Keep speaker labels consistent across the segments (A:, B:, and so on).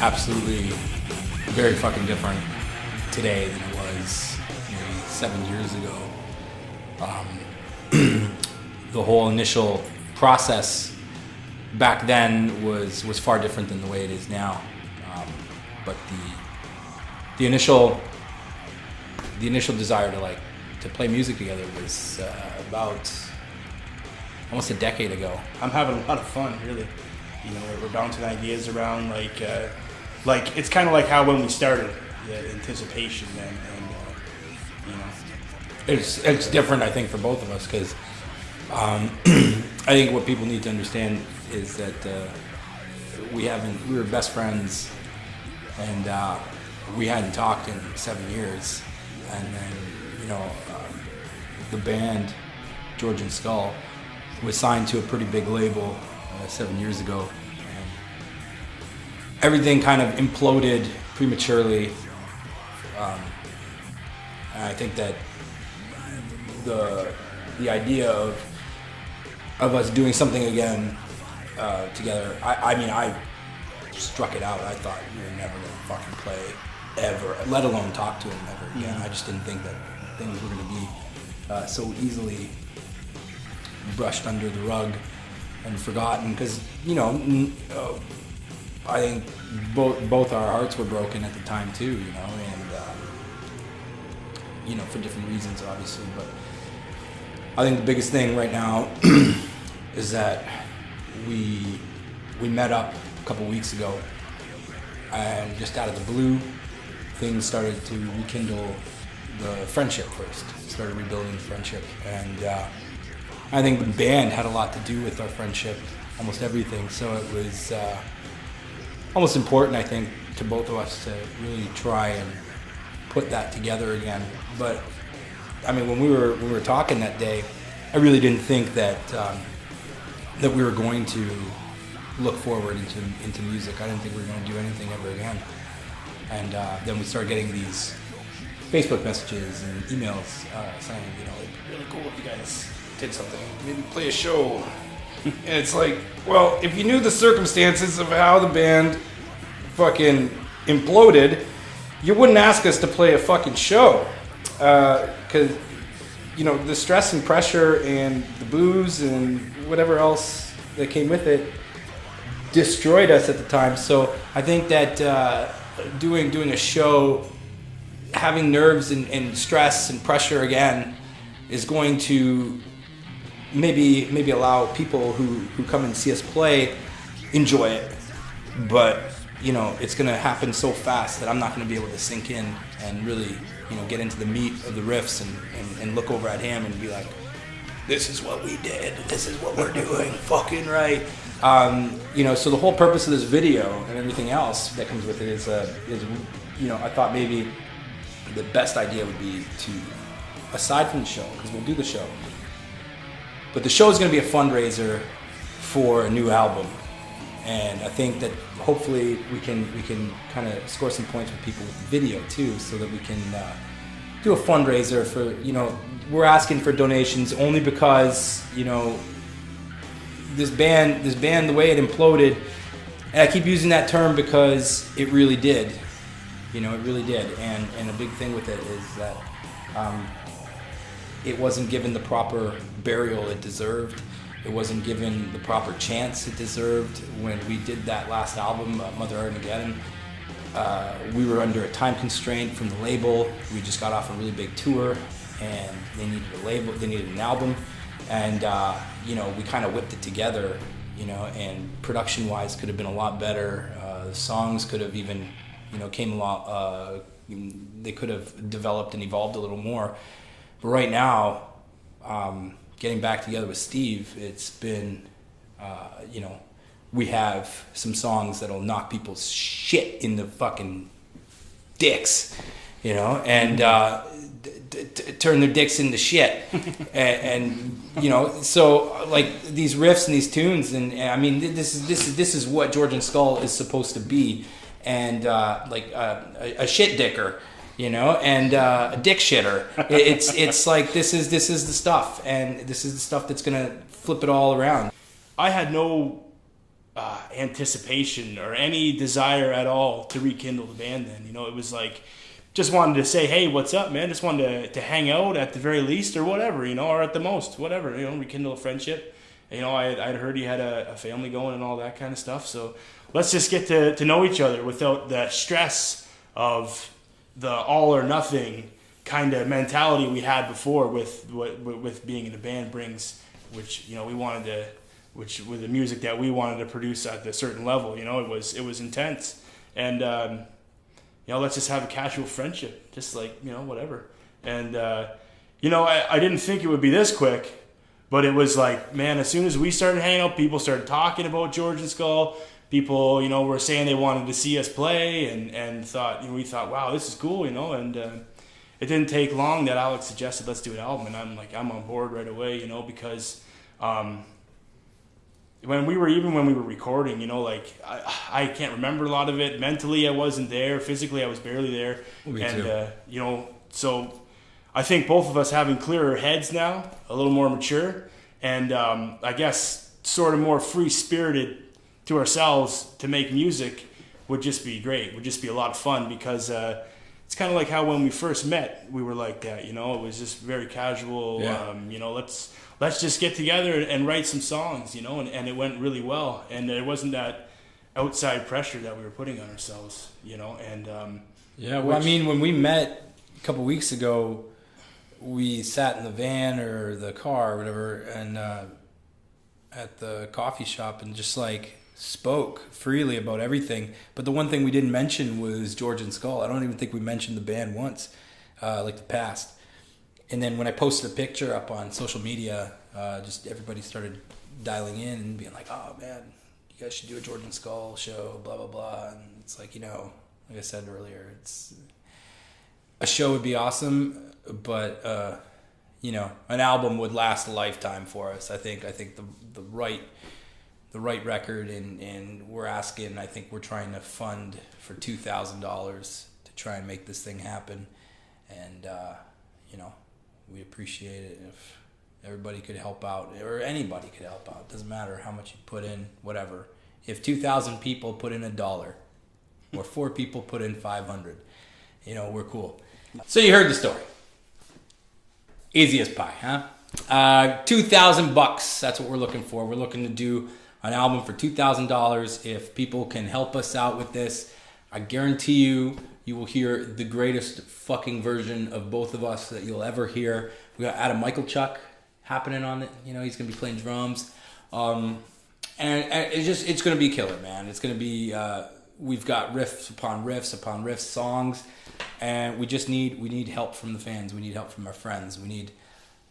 A: absolutely very fucking different today than it was maybe 7 years ago. The whole initial process back then was far different than the way it is now. But the initial desire to play music together was about almost a decade ago.
B: I'm having a lot of fun, really. You know, we're bouncing ideas around, like it's kind of like how when we started, the anticipation and you know.
A: It's different, I think, for both of us, because I think what people need to understand is that we were best friends, and we hadn't talked in 7 years, and then, you know, the band Georgian Skull was signed to a pretty big label 7 years ago, and everything kind of imploded prematurely. And I think that the idea of us doing something again together, I struck it out. I thought we were never gonna fucking play ever, let alone talk to him ever again. I just didn't think that things were gonna be so easily brushed under the rug and forgotten, because, you know, I think both our hearts were broken at the time too, you know, and you know, for different reasons, obviously. But I think the biggest thing right now is that we met up a couple weeks ago, and just out of the blue, things started to rekindle the friendship first. Started rebuilding the friendship, and I think the band had a lot to do with our friendship, almost everything. So it was almost important, I think, to both of us to really try and put that together again. But I mean, when we were talking that day, I really didn't think that that we were going to look forward into music. I didn't think we were going to do anything ever again. And then we started getting these Facebook messages and emails saying, you know, it'd be really cool if you guys did something, maybe play a show. And it's like, well, if you knew the circumstances of how the band fucking imploded, you wouldn't ask us to play a fucking show. Because, you know, the stress and pressure and the booze and whatever else that came with it destroyed us at the time. So I think that doing a show, having nerves and stress and pressure again, is going to maybe allow people who come and see us play enjoy it. But, you know, it's going to happen so fast that I'm not going to be able to sink in and really, you know, get into the meat of the riffs and look over at him and be like, this is what we did, this is what we're doing, fucking right. You know, so the whole purpose of this video and everything else that comes with it is you know, I thought maybe the best idea would be to, aside from the show, because we'll do the show, but the show is going to be a fundraiser for a new album. And I think that hopefully we can kind of score some points with people with the video too, so that we can do a fundraiser for, you know, we're asking for donations only because, you know, this band, the way it imploded, and I keep using that term because it really did. You know, it really did. And a big thing with it is that it wasn't given the proper burial it deserved. It wasn't given the proper chance it deserved. When we did that last album, Mother Armageddon, we were under a time constraint from the label. We just got off a really big tour, and they needed a label, they needed an album, and you know, we kind of whipped it together, you know, and production-wise could have been a lot better. The songs could have even, you know, came along, they could have developed and evolved a little more. But right now, getting back together with Steve, it's been, you know, we have some songs that'll knock people's shit in the fucking dicks, you know, and turn their dicks into shit. and you know, so like these riffs and these tunes, and I mean, this is what Georgian Skull is supposed to be, and like a shit dicker, you know, and a dick shitter. It's like this is the stuff, and this is the stuff that's gonna flip it all around.
B: I had no anticipation or any desire at all to rekindle the band then. You know, it was like, just wanted to say, hey, what's up, man? Just wanted to hang out at the very least or whatever, you know, or at the most, whatever, you know, rekindle a friendship. You know, I'd heard he had a family going and all that kind of stuff. So let's just get to know each other without the stress of the all or nothing kind of mentality we had before with being in a band brings, which, you know, we wanted to, which with the music that we wanted to produce at a certain level, you know, it was intense. And, you know, let's just have a casual friendship, just like, you know, whatever. And, you know, I didn't think it would be this quick, but it was like, man, as soon as we started hanging out, people started talking about Georgian Skull. People, you know, were saying they wanted to see us play and thought, you know, we thought, wow, this is cool, you know. And it didn't take long that Alex suggested, let's do an album. And I'm like, I'm on board right away, you know, because when we were recording, you know, like I can't remember a lot of it. Mentally, I wasn't there. Physically, I was barely there.
A: Me
B: and
A: too.
B: you know, so I think both of us having clearer heads now, a little more mature, and I guess sort of more free spirited to ourselves to make music would just be great. Would just be a lot of fun because it's kind of like how when we first met, we were like that. You know, it was just very casual.
A: Yeah.
B: You know, let's just get together and write some songs, you know, and it went really well. And there wasn't that outside pressure that we were putting on ourselves, you know. And
A: yeah, well, I mean, when we met a couple weeks ago, we sat in the van or the car or whatever, and at the coffee shop, and just like spoke freely about everything. But the one thing we didn't mention was Georgian Skull. I don't even think we mentioned the band once, like the past. And then when I posted a picture up on social media, just everybody started dialing in and being like, oh man, you guys should do a Georgian Skull show, blah, blah, blah. And it's like, you know, like I said earlier, a show would be awesome, but, you know, an album would last a lifetime for us. I think the right record, and we're asking, I think we're trying to fund for $2,000 to try and make this thing happen. And, you know, we'd appreciate it if everybody could help out, or anybody could help out. Doesn't matter how much you put in, whatever. If 2,000 people put in $1, or 4 people put in 500, you know, we're cool. So you heard the story. Easy as pie, huh? $2,000. That's what we're looking for. We're looking to do an album for $2,000. If people can help us out with this, I guarantee you will hear the greatest fucking version of both of us that you'll ever hear. We got Adam Michaelchuk happening on it. You know, he's gonna be playing drums, and it's gonna be killer, man. It's gonna be. We've got riffs upon riffs upon riffs, songs, and we need help from the fans. We need help from our friends. We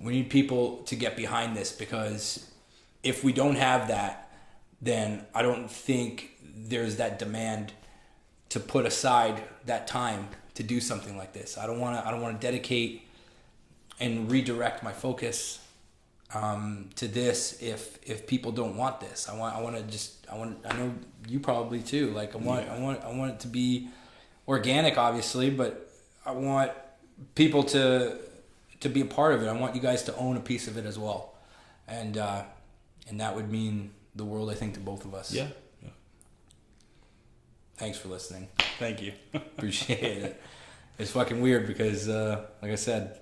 A: need people to get behind this, because if we don't have that, then I don't think there's that demand to put aside that time to do something like this. I don't want to dedicate and redirect my focus to this if people don't want this. I know you probably too. Like I want it to be organic, obviously, but I want people to be a part of it. I want you guys to own a piece of it as well, and that would mean the world, I think, to both of us.
B: Yeah.
A: Thanks for listening.
B: Thank you.
A: Appreciate it. It's fucking weird because, like I said,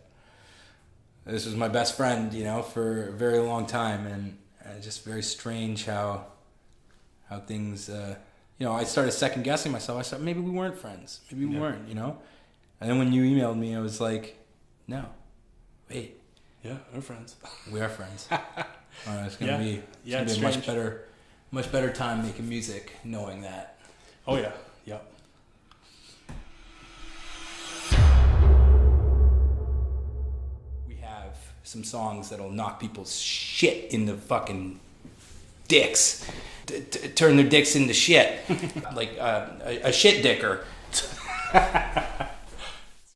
A: this was my best friend, you know, for a very long time, and it's just very strange how things, you know, I started second guessing myself. I thought maybe we weren't friends. Maybe we weren't, you know. And then when you emailed me, I was like, no, wait.
B: Yeah, we're friends.
A: We are friends. It's gonna be a much better time making music, knowing that.
B: Oh yeah, yeah.
A: We have some songs that'll knock people's shit in the fucking dicks, turn their dicks into shit, like a shit dicker.